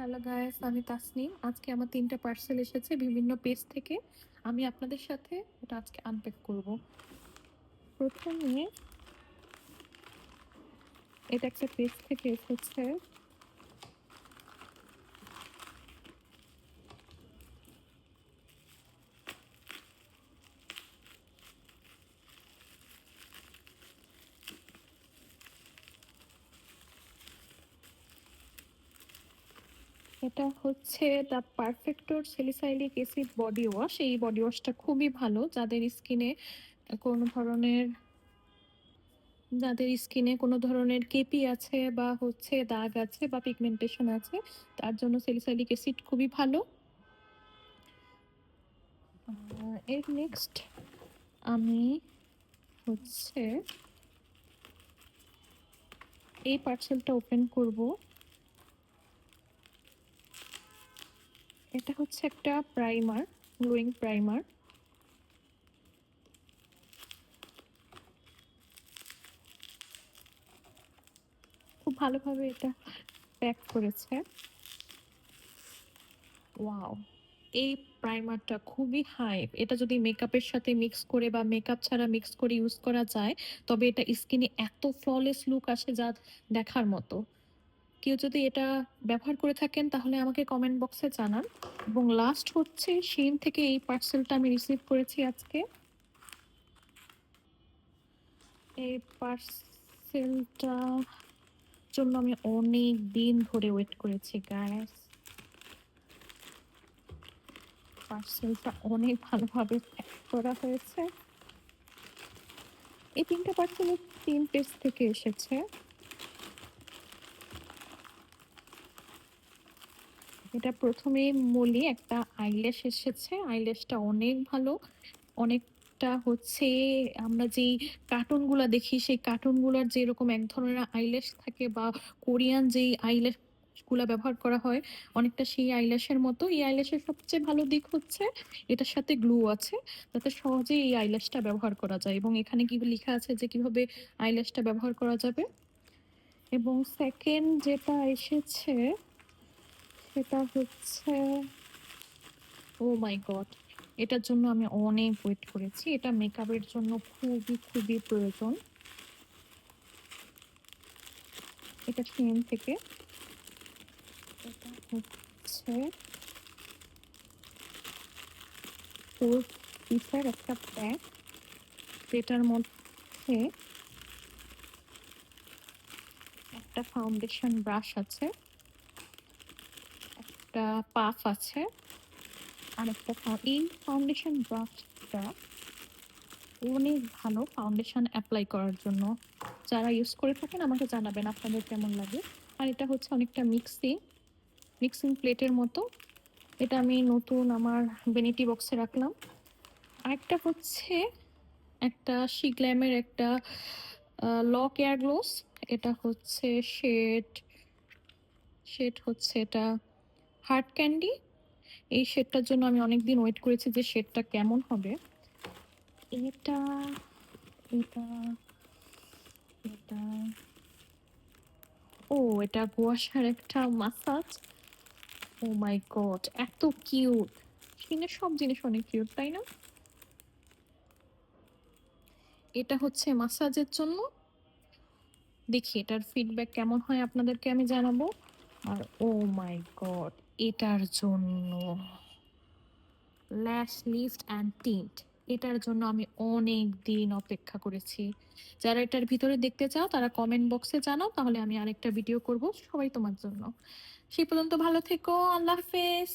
Hello guys, আমি তাসনিম। আজকে আমার ৩টা পার্সেল এসেছে বিভিন্ন পেজ থেকে। আমি আপনাদের সাথে এটা আজকে আনপ্যাক করব। প্রথমে এটা একটা পেজ থেকে এসেছে। এটা হচ্ছে the perforator salicylic acid body wash. এই বডি ওয়াশটা খুবই ভালো কোনো ধরনের যাদের স্কিনে কোনো ধরনের কেপি আছে বা দাগ আছে বা পিগমেন্টেশন আছে, তার জন্য স্যালিসাইলিক অ্যাসিড খুবই ভালো। এর নেক্সট আমি হচ্ছে এই পার্সেলটা ওপেন করব। এটা হচ্ছে একটা প্রাইমার, গ্লোয়িং প্রাইমার। খুব ভালোভাবে এটা প্যাক করেছে। ওয়াও, এই প্রাইমারটা খুবই হাইপ। এটা যদি মেকআপের সাথে মিক্স করে বা মেকআপ ছাড়া মিক্স করে ইউজ করা যায়, তবে এটা স্কিনে এত ফ্ললেস লুক আসে যা দেখার মতো। কেউ যদি এটা ব্যবহার করে থাকেন তাহলে আমাকে কমেন্ট বক্সে জানান। এবং লাস্ট হচ্ছে শিন থেকে এই পার্সেলটা আমি রিসিভ করেছি আজকে। এই পার্সেলটা জন্য আমি অনেক দিন ধরে ওয়েট করেছি গাইস। পার্সেলটা অনেক ভালোভাবে প্যাক করা হয়েছে। এই ৩টা পার্সেল ৩ পেজ থেকে এসেছে। এটা প্রথমেই বলি, একটা আইল্যাশ এসেছে। আইল্যাশটা অনেক ভালো। অনেকটা আমরা যেই কার্টুনগুলা দেখি, সেই কার্টুনগুলার যেরকম এক ধরনের আইল্যাশ থাকে বা কোরিয়ান যেই আইল্যাশ গুলা ব্যবহার করা হয়, অনেকটা সেই আইল্যাশের মতো। এই আইল্যাশের সবচেয়ে ভালো দিক হচ্ছে এটার সাথে গ্লু আছে, যাতে সহজেই এই আইল্যাশটা ব্যবহার করা যায়। এবং এখানে কি লেখা আছে যে কিভাবে আইল্যাশটা ব্যবহার করা যাবে। এবং সেকেন্ড যেটা এসেছে সেটা হচ্ছে, ও মাই গড, এটার জন্য আমি অনেক ওয়েট করেছি। এটা মেকআপের জন্য খুবই খুবই প্রয়োজন। এটা শিন থেকে। এটা হচ্ছে 4 পিসের একটা প্যাক, যেটার মধ্যে একটা ফাউন্ডেশন ব্রাশ আছে, একটা পাফ আছে, আর একটা এই ফাউন্ডেশন ব্রাশটা অনেক ভালো ফাউন্ডেশন অ্যাপ্লাই করার জন্য। যারা ইউজ করে থাকেন আমাকে জানাবেন আপনাদের কেমন লাগে। আর এটা হচ্ছে অনেকটা মিক্সিং প্লেটের মতো। এটা আমি নতুন আমার ভ্যানিটি বক্সে রাখলাম। আরেকটা হচ্ছে একটা শিগ্ল্যামের একটা লক এয়ার গ্লোস। এটা হচ্ছে শেড হচ্ছে এটা হার্ট ক্যান্ডি। এই শেডটার জন্য আমি অনেকদিন ওয়েট করেছি যে শেডটা কেমন হবে। এটা এটা এটা ও, এটা কুয়াশার একটা মাসাজ। ও মাই গড, এত কিউট! চীনের সব জিনিস অনেক কিউট, তাই না? এটা হচ্ছে মাসাজের জন্য। দেখি এটার ফিডব্যাক কেমন হয়, আপনাদেরকে আমি জানাবো। আর ও মাই গড, এটার জন্য ল্যাশ লিফট অ্যান্ড টিন্ট, এটার জন্য আমি অনেক দিন অপেক্ষা করেছি। যারা এটার ভিতরে দেখতে চাও তারা কমেন্ট বক্সে জানাও, তাহলে আমি আরেকটা ভিডিও করব সবাই তোমার জন্য। সেই পর্যন্ত ভালো থেকো, আল্লাহ হাফেজ।